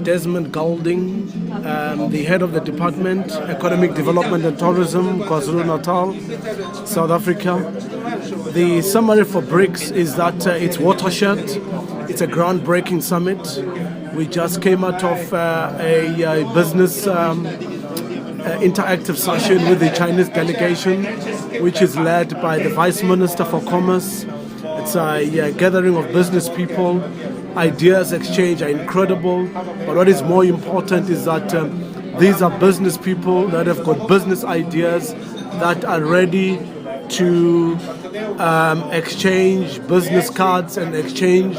Desmond Golding, the head of the Department, Economic Development and Tourism, KwaZulu-Natal, South Africa. The summary for BRICS is that it's watershed. It's a groundbreaking summit. We just came out of a business interactive session with the Chinese delegation, which is led by the Vice Minister for Commerce. It's a gathering of business people. Ideas exchange are incredible, but what is more important is that these are business people that have got business ideas that are ready to exchange business cards and exchange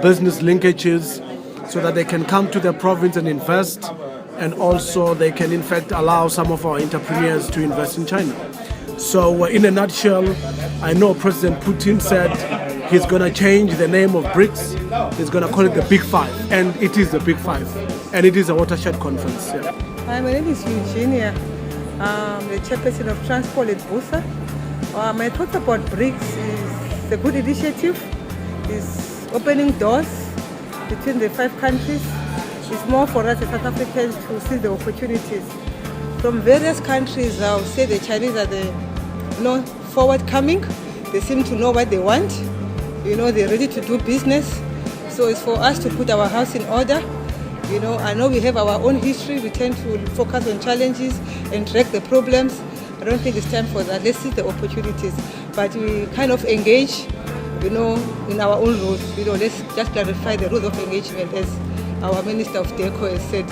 business linkages so that they can come to their province and invest, and also they can in fact allow some of our entrepreneurs to invest in China. So in a nutshell, I know President Putin said he's going to change the name of BRICS. He's going to call it the Big Five, and it is the Big Five, and it is a watershed conference. Yeah. Hi, my name is Eugenia. I'm the chairperson of Transport at Busa. My thoughts about BRICS is a good initiative. It's opening doors between the 5 countries. It's more for us as South Africans to see the opportunities. From various countries, I would say the Chinese are the forward-coming. They seem to know what they want. They're ready to do business. So it's for us to put our house in order. I know we have our own history. We tend to focus on challenges and track the problems. I don't think it's time for that. Let's see the opportunities. But we kind of engage, in our own rules. Let's just clarify the rules of engagement, as our Minister of DECO has said.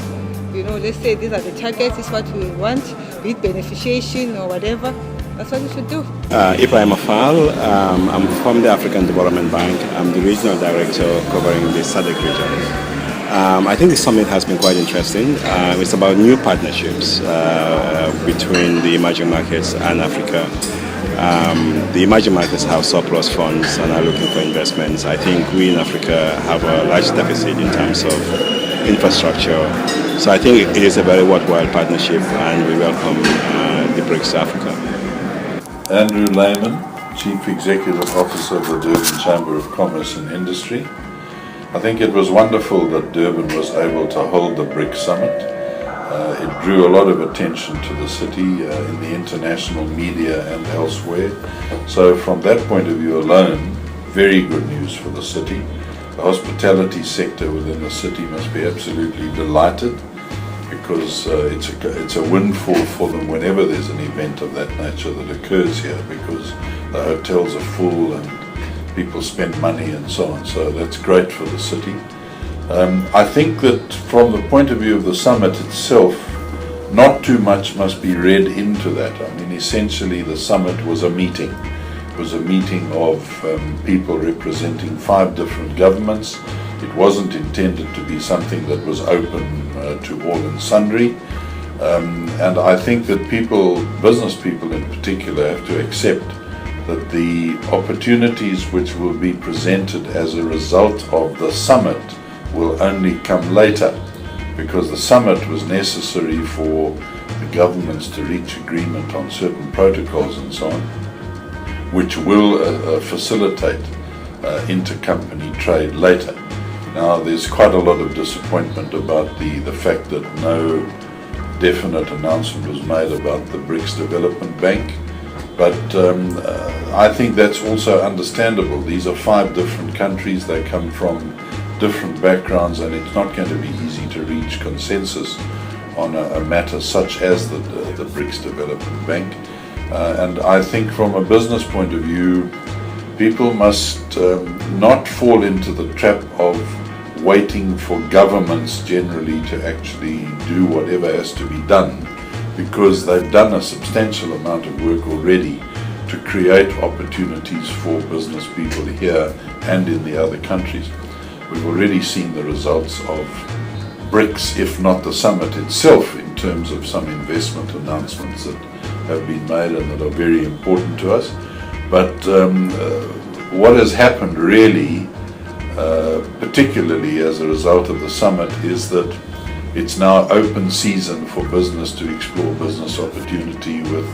Let's say these are the targets, this is what we want, be it beneficiation or whatever. That's what we should do. Ibrahim Afal, I'm from the African Development Bank. I'm the regional director covering the SADC region. I think the summit has been quite interesting. It's about new partnerships between the emerging markets and Africa. The emerging markets have surplus funds and are looking for investments. I think we in Africa have a large deficit in terms of infrastructure. So I think it is a very worthwhile partnership, and we welcome the BRICS to Africa. Andrew Lehman, Chief Executive Officer of the Durban Chamber of Commerce and Industry. I think it was wonderful that Durban was able to hold the BRICS Summit. It drew a lot of attention to the city in the international media and elsewhere. So from that point of view alone, very good news for the city. The hospitality sector within the city must be absolutely delighted, because it's a windfall for them whenever there's an event of that nature that occurs here, because the hotels are full and people spend money and so on. So that's great for the city. I think that from the point of view of the summit itself, not too much must be read into that. I mean, essentially the summit was a meeting. It was a meeting of people representing 5 different governments. It wasn't intended to be something that was open to all and sundry. And I think that business people in particular, have to accept that the opportunities which will be presented as a result of the summit will only come later, because the summit was necessary for the governments to reach agreement on certain protocols and so on, which will facilitate intercompany trade later. Now, there's quite a lot of disappointment about the fact that no definite announcement was made about the BRICS Development Bank, but I think that's also understandable. These are 5 different countries. They come from different backgrounds, and it's not going to be easy to reach consensus on a matter such as the BRICS Development Bank. And I think from a business point of view, people must not fall into the trap of waiting for governments generally to actually do whatever has to be done, because they've done a substantial amount of work already to create opportunities for business people here and in the other countries. We've already seen the results of BRICS, if not the summit itself, in terms of some investment announcements that have been made and that are very important to us. But what has happened really, particularly as a result of the summit, is that it's now open season for business to explore business opportunity with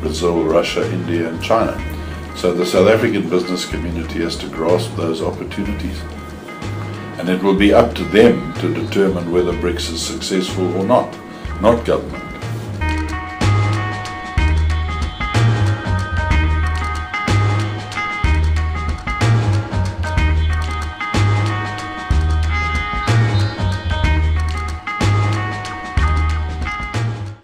Brazil, Russia, India and China. So the South African business community has to grasp those opportunities. And And it will be up to them to determine whether BRICS is successful or not government.